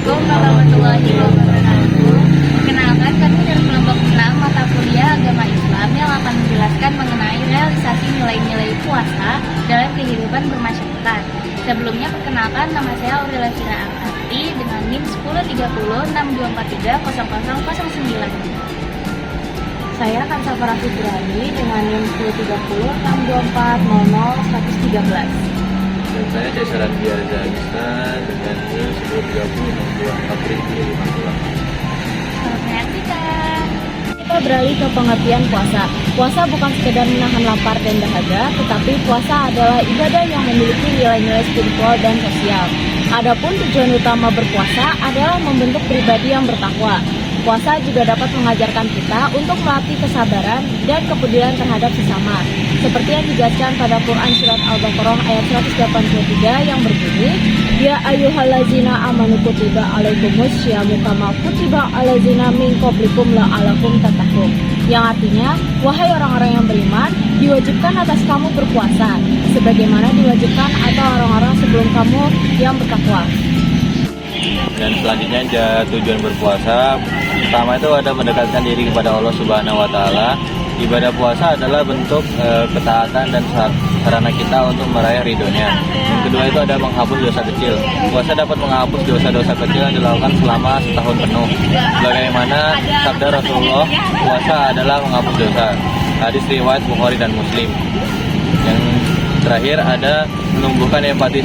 Assalamualaikum warahmatullahi wabarakatuh. Perkenalkan, kami dari kelompok 6 mata kuliah agama Islam yang akan menjelaskan mengenai realisasi nilai-nilai puasa dalam kehidupan bermasyarakat. Sebelumnya perkenalkan, nama saya Aurela Fira Akati dengan NIM 103062430009. Saya Kansa Farah Fitrani dengan NIM 103062400113. Dan saya Cesar Biarza Nista dengan NIM 1030624050. Selamat menyaksikan. Kita beralih ke pengertian puasa. Puasa bukan sekedar menahan lapar dan dahaga, tetapi puasa adalah ibadah yang memiliki nilai-nilai spiritual dan sosial. Adapun tujuan utama berpuasa adalah membentuk pribadi yang bertakwa. Puasa juga dapat mengajarkan kita untuk melatih kesabaran dan kepedulian terhadap sesama. Seperti yang dijelaskan pada Quran Surat Al-Baqarah ayat 183 yang berbunyi, Ya ayyuhallazina amanu kutiba alaikumus syiamu kama kutiba alazina min qablikum la'alakum tattaqun. Yang artinya, wahai orang-orang yang beriman, diwajibkan atas kamu berpuasa, sebagaimana diwajibkan atas orang-orang sebelum kamu yang bertakwa. Dan selanjutnya tujuan berpuasa pertama itu ada mendekatkan diri kepada Allah Subhanahu wa taala. Ibadah puasa adalah bentuk ketaatan dan sarana kita untuk meraih ridhonya. Yang kedua itu ada menghapus dosa kecil. Puasa dapat menghapus dosa-dosa kecil yang dilakukan selama setahun penuh. Bagaimana sabda Rasulullah, puasa adalah menghapus dosa. Hadis riwayat Bukhari dan Muslim. Yang terakhir ada menumbuhkan empati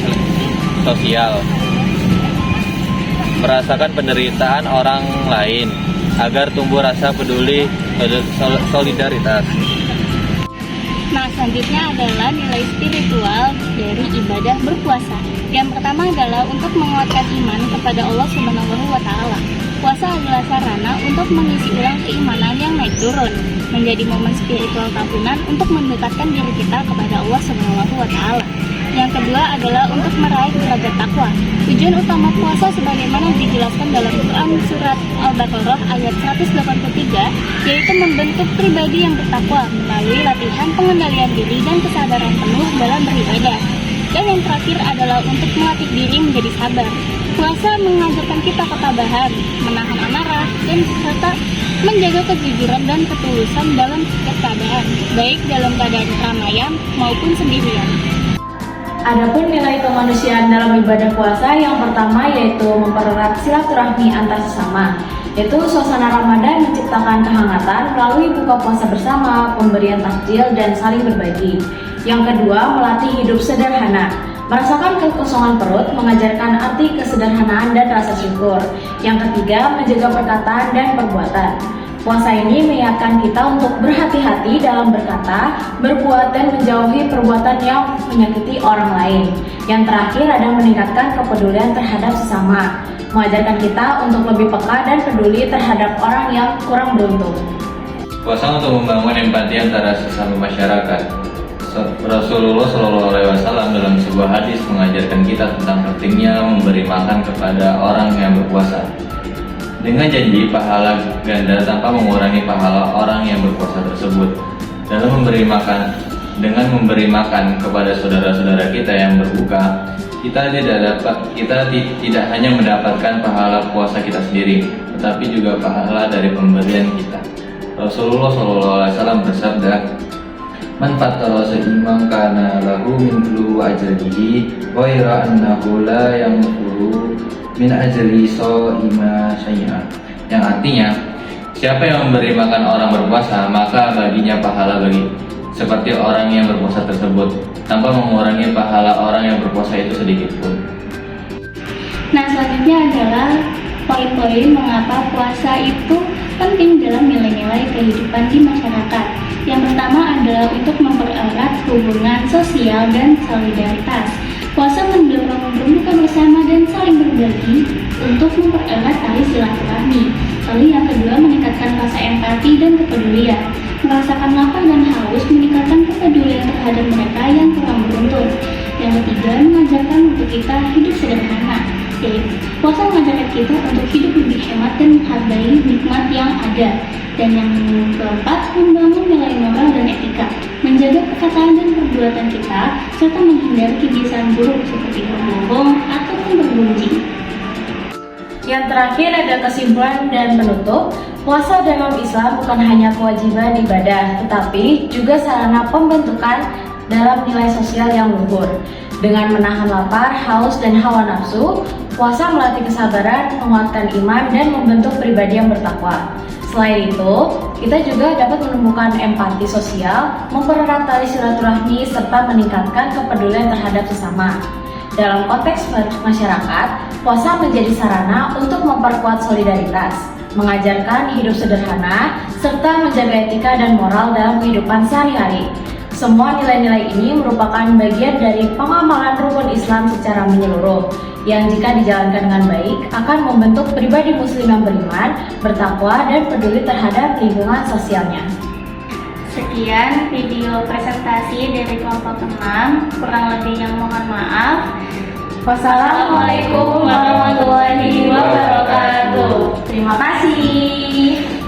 sosial. Merasakan penderitaan orang lain agar tumbuh rasa peduli solidaritas. Nah, selanjutnya adalah nilai spiritual dari ibadah berpuasa. Yang pertama adalah untuk menguatkan iman kepada Allah Subhanahu wa taala. Puasa adalah sarana untuk mengisi ulang keimanan yang naik turun, menjadi momen spiritual tahunan untuk mendekatkan diri kita kepada Allah Subhanahu wa taala. Yang kedua adalah untuk meraih derajat takwa. Tujuan utama puasa sebagaimana dijelaskan dalam Quran Surat Al-Baqarah ayat 183, yaitu membentuk pribadi yang bertakwa melalui latihan pengendalian diri dan kesabaran penuh dalam beribadah. Dan yang terakhir adalah untuk melatih diri menjadi sabar. Puasa mengajarkan kita ketabahan, menahan amarah, dan serta menjaga kejujuran dan ketulusan dalam setiap keadaan, baik dalam keadaan keramaian maupun sendirian. Adapun nilai kemanusiaan dalam ibadah puasa yang pertama yaitu mempererat silaturahmi antar sesama. Yaitu suasana Ramadan menciptakan kehangatan melalui buka puasa bersama, pemberian takjil dan saling berbagi. Yang kedua, melatih hidup sederhana. Merasakan kekosongan perut, mengajarkan arti kesederhanaan dan rasa syukur. Yang ketiga, menjaga perkataan dan perbuatan. Puasa ini mengingatkan kita untuk berhati-hati dalam berkata, berbuat, dan menjauhi perbuatan yang menyakiti orang lain. Yang terakhir ada meningkatkan kepedulian terhadap sesama, mengajarkan kita untuk lebih peka dan peduli terhadap orang yang kurang beruntung. Puasa untuk membangun empati antara sesama masyarakat. Rasulullah SAW dalam sebuah hadis mengajarkan kita tentang pentingnya memberi makan kepada orang yang berpuasa, dengan janji pahala ganda tanpa mengurangi pahala orang yang berpuasa tersebut. Dalam dengan memberi makan kepada saudara-saudara kita yang berbuka, kita tidak hanya mendapatkan pahala puasa kita sendiri, tetapi juga pahala dari pemberian kita. Rasulullah SAW bersabda, Man fattara sa'iman kana lahu min fulu ajrihi ghaira annahu la yanfuru min ajli sha'ima syai'an. Yang artinya, siapa yang memberi makan orang berpuasa, maka baginya pahala seperti orang yang berpuasa tersebut, tanpa mengurangi pahala orang yang berpuasa itu sedikit pun. Nah, selanjutnya adalah poin-poin mengapa puasa itu penting dalam nilai-nilai kehidupan di masyarakat. Yang pertama adalah untuk mempererat hubungan sosial dan solidaritas. Puasa mendorong berbuka bersama dan saling berbagi untuk mempererat tali silaturahmi. Lalu yang kedua, meningkatkan rasa empati dan kepedulian. Merasakan lapar dan haus meningkatkan kepedulian terhadap mereka yang kurang beruntung. Yang ketiga, mengajarkan untuk kita hidup sederhana. Puasa mengajarkan kita untuk hidup lebih hemat dan menghargai nikmat yang ada. Dan yang keempat, membangun nilai moral dan etika, menjaga perkataan dan perbuatan kita, serta menghindari kebiasaan buruk seperti berbohong ataupun bergunjing. Yang terakhir ada kesimpulan dan penutup. Puasa dalam Islam bukan hanya kewajiban ibadah, tetapi juga sarana pembentukan dalam nilai sosial yang luhur. Dengan menahan lapar, haus, dan hawa nafsu, puasa melatih kesabaran, menguatkan iman, dan membentuk pribadi yang bertakwa. Selain itu, kita juga dapat menemukan empati sosial, mempererat tali silaturahmi, serta meningkatkan kepedulian terhadap sesama. Dalam konteks masyarakat, puasa menjadi sarana untuk memperkuat solidaritas, mengajarkan hidup sederhana, serta menjaga etika dan moral dalam kehidupan sehari-hari. Semua nilai-nilai ini merupakan bagian dari pengamalan rukun Islam secara menyeluruh, yang jika dijalankan dengan baik akan membentuk pribadi muslim yang beriman, bertakwa, dan peduli terhadap lingkungan sosialnya. Sekian video presentasi dari kelompok 6, kurang lebihnya mohon maaf. Wassalamualaikum warahmatullahi wabarakatuh. Terima kasih.